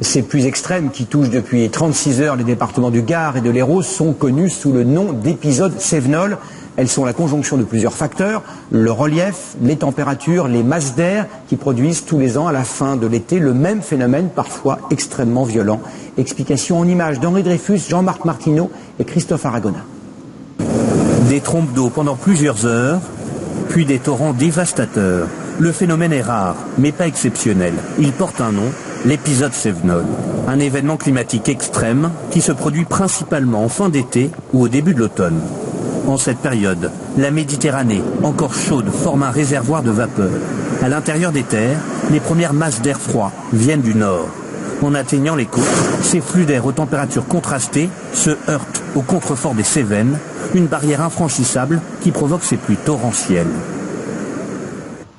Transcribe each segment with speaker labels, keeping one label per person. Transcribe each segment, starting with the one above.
Speaker 1: Ces pluies extrêmes qui touchent depuis 36 heures les départements du Gard et de l'Hérault sont connues sous le nom d'épisodes Cévenol. Elles sont la conjonction de plusieurs facteurs, le relief, les températures, les masses d'air qui produisent tous les ans à la fin de l'été le même phénomène, parfois extrêmement violent. Explication en images d'Henri Dreyfus, Jean-Marc Martineau et Christophe Aragonat.
Speaker 2: Des trompes d'eau pendant plusieurs heures, puis des torrents dévastateurs. Le phénomène est rare, mais pas exceptionnel. Il porte un nom, l'épisode Cévenol. Un événement climatique extrême qui se produit principalement en fin d'été ou au début de l'automne. En cette période, la Méditerranée, encore chaude, forme un réservoir de vapeur. À l'intérieur des terres, les premières masses d'air froid viennent du nord. En atteignant les côtes, ces flux d'air aux températures contrastées se heurtent au contrefort des Cévennes, une barrière infranchissable qui provoque ces pluies torrentielles.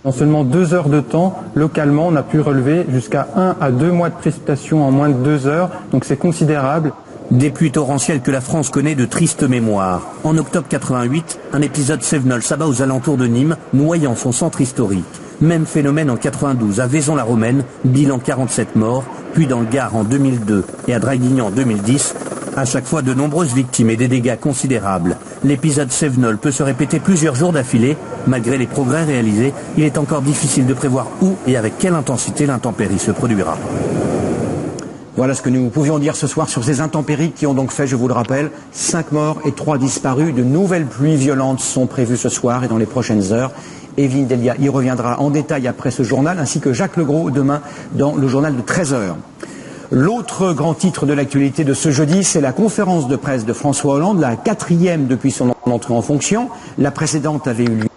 Speaker 3: En seulement 2 heures de temps, localement, on a pu relever jusqu'à 1 à 2 mois de précipitations en moins de 2 heures, donc c'est considérable.
Speaker 2: Des pluies torrentielles que la France connaît de triste mémoire. En octobre 88, un épisode Cévenol s'abat aux alentours de Nîmes, noyant son centre historique. Même phénomène en 92 à Vaison-la-Romaine, bilan 47 morts, puis dans le Gard en 2002 et à Draguignan en 2010. À chaque fois de nombreuses victimes et des dégâts considérables. L'épisode Cévenol peut se répéter plusieurs jours d'affilée. Malgré les progrès réalisés, il est encore difficile de prévoir où et avec quelle intensité l'intempérie se produira.
Speaker 1: Voilà ce que nous pouvions dire ce soir sur ces intempéries qui ont donc fait, je vous le rappelle, 5 morts et 3 disparus. De nouvelles pluies violentes sont prévues ce soir et dans les prochaines heures. Evelyne Delia y reviendra en détail après ce journal, ainsi que Jacques Legros demain dans le journal de 13 heures. L'autre grand titre de l'actualité de ce jeudi, c'est la conférence de presse de François Hollande, la 4e depuis son entrée en fonction. La précédente avait eu lieu